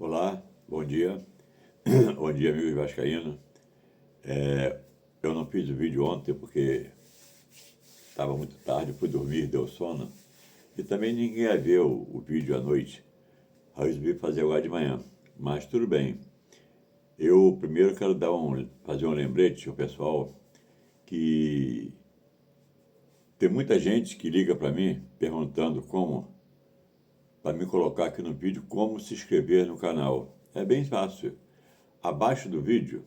Olá, bom dia. Bom dia, amigo vascaíno. Eu não fiz o vídeo ontem porque estava muito tarde, fui dormir, deu sono. E também ninguém ia ver o vídeo à noite. Aí eu resolvi fazer agora de manhã. Mas tudo bem. Eu primeiro quero fazer um lembrete ao pessoal que tem muita gente que liga para mim perguntando para me colocar aqui no vídeo, como se inscrever no canal. É bem fácil. Abaixo do vídeo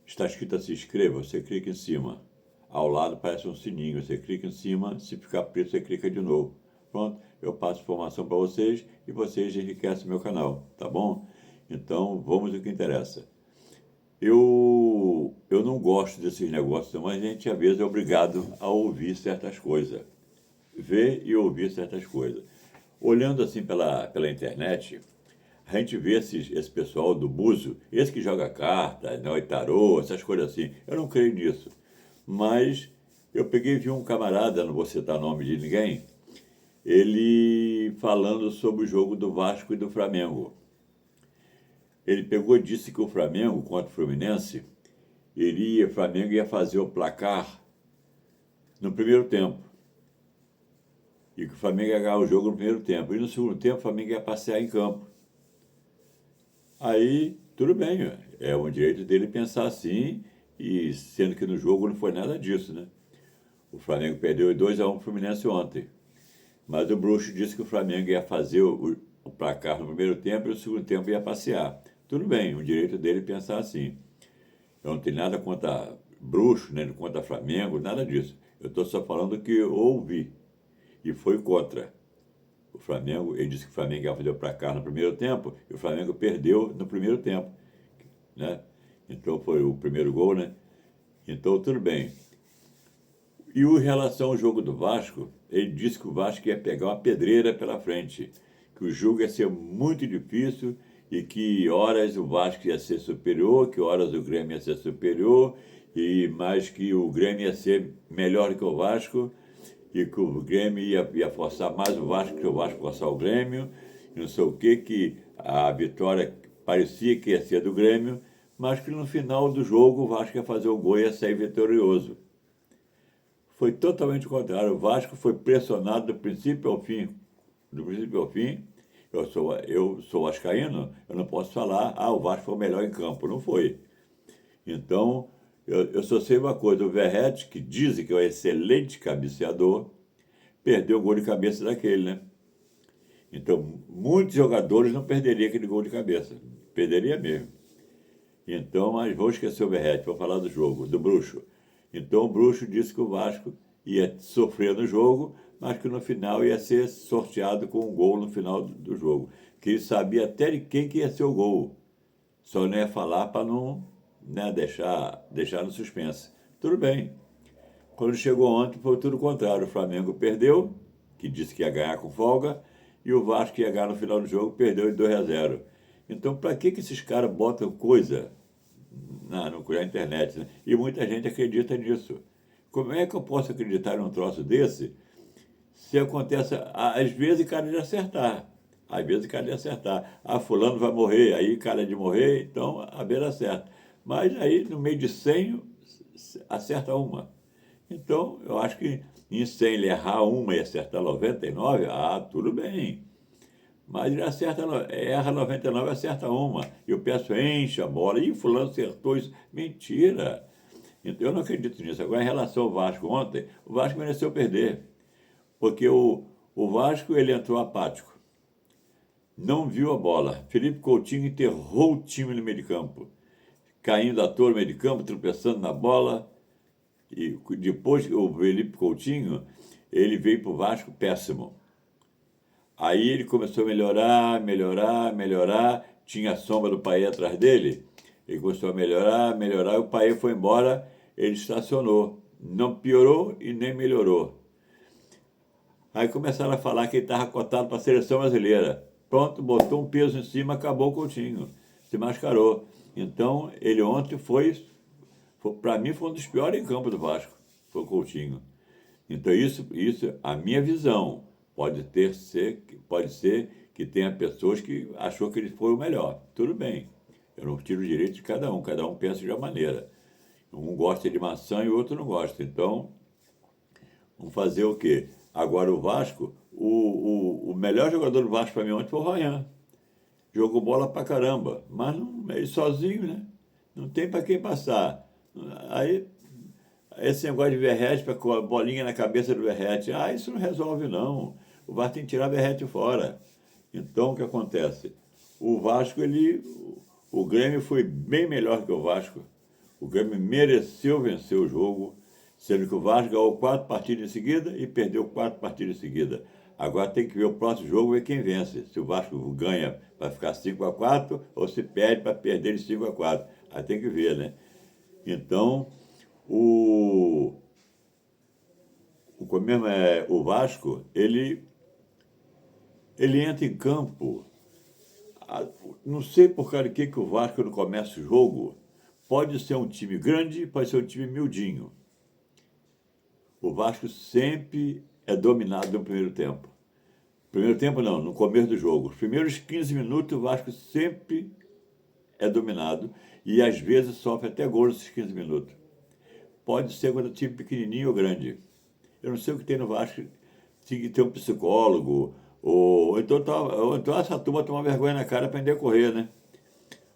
está escrito se inscreva, você clica em cima. Ao lado parece um sininho, você clica em cima, se ficar preto você clica de novo. Pronto, eu passo informação para vocês e vocês enriquecem meu canal, tá bom? Então vamos ao que interessa. Eu não gosto desses negócios, mas a gente às vezes é obrigado a ouvir certas coisas. Ver e ouvir certas coisas. Olhando assim pela internet, a gente vê esse pessoal do buzo, esse que joga carta, né, tarô, essas coisas assim. Eu não creio nisso. Mas eu peguei e vi um camarada, não vou citar nome de ninguém, ele falando sobre o jogo do Vasco e do Flamengo. Ele pegou e disse que o Flamengo contra o Fluminense, o Flamengo ia fazer o placar no primeiro tempo. E que o Flamengo ia ganhar o jogo no primeiro tempo. E no segundo tempo o Flamengo ia passear em campo. Aí, tudo bem, é um direito dele pensar assim, e sendo que no jogo não foi nada disso, né? O Flamengo perdeu 2-1 para o Fluminense ontem. Mas o Bruxo disse que o Flamengo ia fazer o placar no primeiro tempo e no segundo tempo ia passear. Tudo bem, o direito dele pensar assim. Eu não tenho nada contra Bruxo, nem contra Flamengo, nada disso. Eu estou só falando que eu ouvi e foi contra. O Flamengo, ele disse que o Flamengo ia fazer o placar no primeiro tempo e o Flamengo perdeu no primeiro tempo, né? Então foi o primeiro gol, né? Então tudo bem. E em relação ao jogo do Vasco, ele disse que o Vasco ia pegar uma pedreira pela frente, que o jogo ia ser muito difícil e que horas o Vasco ia ser superior, que horas o Grêmio ia ser superior, e mais que o Grêmio ia ser melhor que o Vasco, e que o Grêmio ia forçar mais o Vasco que o Vasco forçar o Grêmio, e não sei o que a vitória parecia que ia ser do Grêmio, mas que no final do jogo o Vasco ia fazer o gol e ia sair vitorioso. Foi totalmente o contrário. O Vasco foi pressionado do princípio ao fim. Do princípio ao fim, eu sou vascaíno, eu não posso falar, o Vasco foi o melhor em campo. Não foi. Então, eu só sei uma coisa, o Verratti, que dizem que é um excelente cabeceador, perdeu o gol de cabeça daquele, né? Então, muitos jogadores não perderiam aquele gol de cabeça. Perderia mesmo. Então, mas vou esquecer o Verratti, vou falar do jogo, do Bruxo. Então o Bruxo disse que o Vasco ia sofrer no jogo, mas que no final ia ser sorteado com um gol no final do jogo. Que ele sabia até de quem que ia ser o gol. Só não ia falar para não, né, deixar no suspense. Tudo bem. Quando chegou ontem foi tudo o contrário. O Flamengo perdeu, que disse que ia ganhar com folga, e o Vasco ia ganhar no final do jogo, perdeu de 2-0. Então, para que esses caras botam coisa na internet, né? E muita gente acredita nisso. Como é que eu posso acreditar num troço desse se acontece, às vezes, cara de acertar. Às vezes, cara de acertar. Fulano vai morrer, aí cara de morrer, então a beira acerta. Mas aí, no meio de 100, acerta uma. Então, eu acho que em 100 ele errar uma e acertar 99, tudo bem. Mas ele erra 99 e acerta uma. E o peço enche a bola. E fulano acertou isso. Mentira. Então, eu não acredito nisso. Agora, em relação ao Vasco ontem, o Vasco mereceu perder. Porque o Vasco, ele entrou apático. Não viu a bola. Felipe Coutinho enterrou o time no meio de campo. Caindo à toa no meio de campo, tropeçando na bola. E depois que o Felipe Coutinho, ele veio para o Vasco péssimo. Aí ele começou a melhorar. Tinha a sombra do Paê atrás dele. Ele começou a melhorar. O Paê foi embora, ele estacionou. Não piorou e nem melhorou. Aí começaram a falar que ele estava cotado para a seleção brasileira. Pronto, botou um peso em cima, acabou o Coutinho. Se mascarou. Então, ele ontem para mim, foi um dos piores em campo do Vasco. Foi o Coutinho. Então, isso a minha visão. Pode ser que tenha pessoas que achou que ele foi o melhor. Tudo bem, eu não tiro o direito de cada um pensa de uma maneira. Um gosta de maçã e o outro não gosta. Então, vamos fazer o quê? Agora o Vasco, o melhor jogador do Vasco para mim ontem foi o Ryan. Jogou bola pra caramba, mas não, ele sozinho, né? Não tem para quem passar. Aí, esse negócio de Verratti, com a bolinha na cabeça do Verratti, isso não resolve não. O Vasco tem que tirar o Verratti fora. Então, o que acontece? O Vasco, o Grêmio foi bem melhor que o Vasco. O Grêmio mereceu vencer o jogo, sendo que o Vasco ganhou 4 partidas em seguida e perdeu 4 partidas em seguida. Agora tem que ver o próximo jogo e ver quem vence. Se o Vasco ganha para ficar 5-4 ou se perde para perder de 5-4. Aí tem que ver, né? Então, o Vasco, ele entra em campo. Não sei por causa de que o Vasco não começa o jogo. Pode ser um time grande, pode ser um time miudinho. O Vasco sempre é dominado no primeiro tempo. Primeiro tempo não, no começo do jogo. Os primeiros 15 minutos o Vasco sempre é dominado e às vezes sofre até gols nesses 15 minutos. Pode ser quando é um time pequenininho ou grande. Eu não sei o que tem no Vasco. Tinha que ter um psicólogo, ou então essa turma toma vergonha na cara para aprender a correr, né?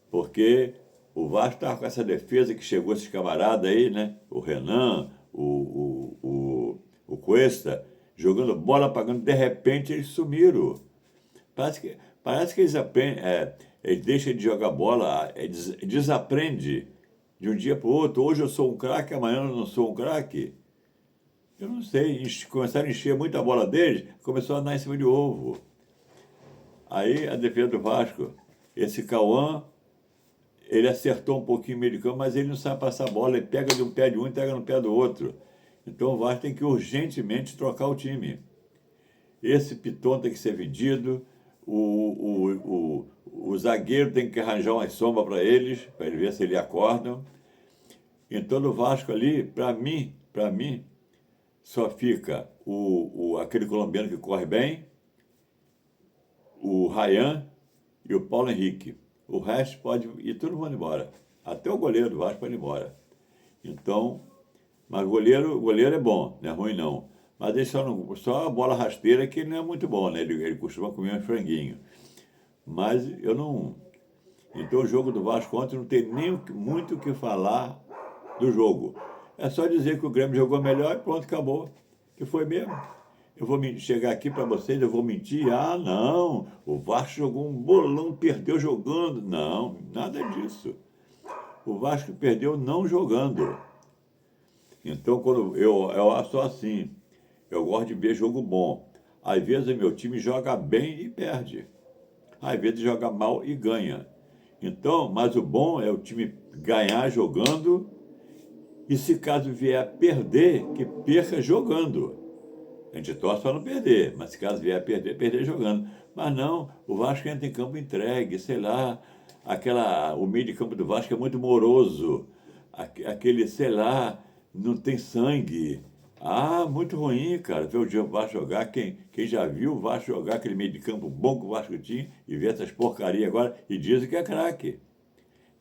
Porque o Vasco estava com essa defesa que chegou esses camaradas aí, né? O Renan, o Cuesta, jogando bola, pagando, de repente eles sumiram. Parece que eles aprendem, eles deixam de jogar bola, desaprendem de um dia para o outro. Hoje eu sou um craque, amanhã eu não sou um craque. Eu não sei, começaram a encher muito a bola deles, começou a dar em cima de ovo. Aí a defesa do Vasco, esse Cauã, ele acertou um pouquinho o meio de campo, mas ele não sabe passar a bola, ele pega de um pé de um e pega no pé do outro. Então o Vasco tem que urgentemente trocar o time. Esse Piton tem que ser vendido, o zagueiro tem que arranjar uma sombra para eles ver se eles acordam. Então no Vasco ali, para mim, só fica aquele colombiano que corre bem, o Ryan e o Paulo Henrique. O resto pode ir todo mundo embora. Até o goleiro do Vasco pode ir embora. Então, mas o goleiro é bom, não é ruim não. Mas ele só a bola rasteira que ele não é muito bom, né? Ele costuma comer um franguinho. Mas eu não... Então o jogo do Vasco ontem não tem nem muito o que falar do jogo. É só dizer que o Grêmio jogou melhor e pronto, acabou. Que foi mesmo. Eu vou chegar aqui para vocês, eu vou mentir. Não, o Vasco jogou um bolão, perdeu jogando. Não, nada disso. O Vasco perdeu não jogando. Então, quando eu sou assim, eu gosto de ver jogo bom. Às vezes meu time joga bem e perde. Às vezes joga mal e ganha. Então, mas o bom é o time ganhar jogando e se caso vier a perder, que perca jogando. A gente torce para não perder, mas se caso vier a perder, perder jogando. Mas não, o Vasco entra em campo entregue, sei lá, o meio de campo do Vasco é muito moroso, aquele, sei lá, não tem sangue. Muito ruim, cara, ver o Vasco jogar. Quem já viu o Vasco jogar aquele meio de campo bom que o Vasco tinha e ver essas porcarias agora e dizem que é craque.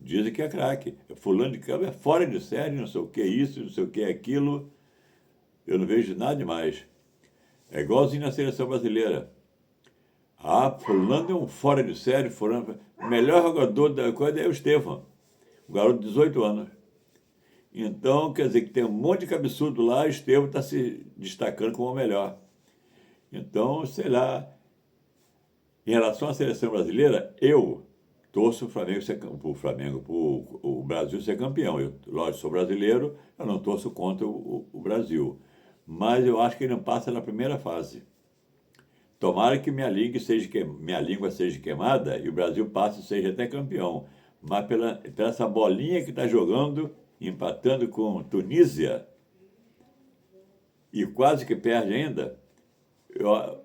Dizem que é craque. Fulano de campo é fora de série, não sei o que é isso, não sei o que é aquilo. Eu não vejo nada demais. É igualzinho na seleção brasileira. Fulano é um fora de série, o melhor jogador da coisa é o Estevão, o garoto de 18 anos. Então, quer dizer que tem um monte de cabeçudo lá, o Estevão está se destacando como o melhor. Então, sei lá, em relação à seleção brasileira, eu torço o Brasil ser campeão. Eu, lógico, sou brasileiro, eu não torço contra o Brasil. Mas eu acho que ele não passa na primeira fase. Tomara que minha língua seja queimada e o Brasil passe e seja até campeão. Mas pela essa bolinha que está jogando, empatando com Tunísia, e quase que perde ainda, o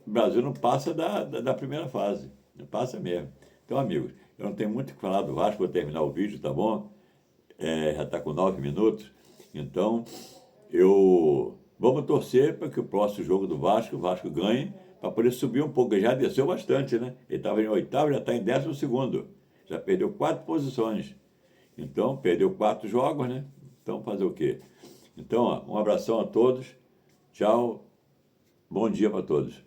Brasil não passa da primeira fase. Não passa mesmo. Então, amigos, eu não tenho muito o que falar do Vasco, vou terminar o vídeo, tá bom? Já está com 9 minutos. Então, vamos torcer para que o próximo jogo do Vasco, o Vasco ganhe, para poder subir um pouco. Ele já desceu bastante, né? Ele estava em oitavo, já está em 12º. Já perdeu 4 posições. Então, perdeu 4 jogos, né? Então, fazer o quê? Então, ó, um abração a todos. Tchau. Bom dia para todos.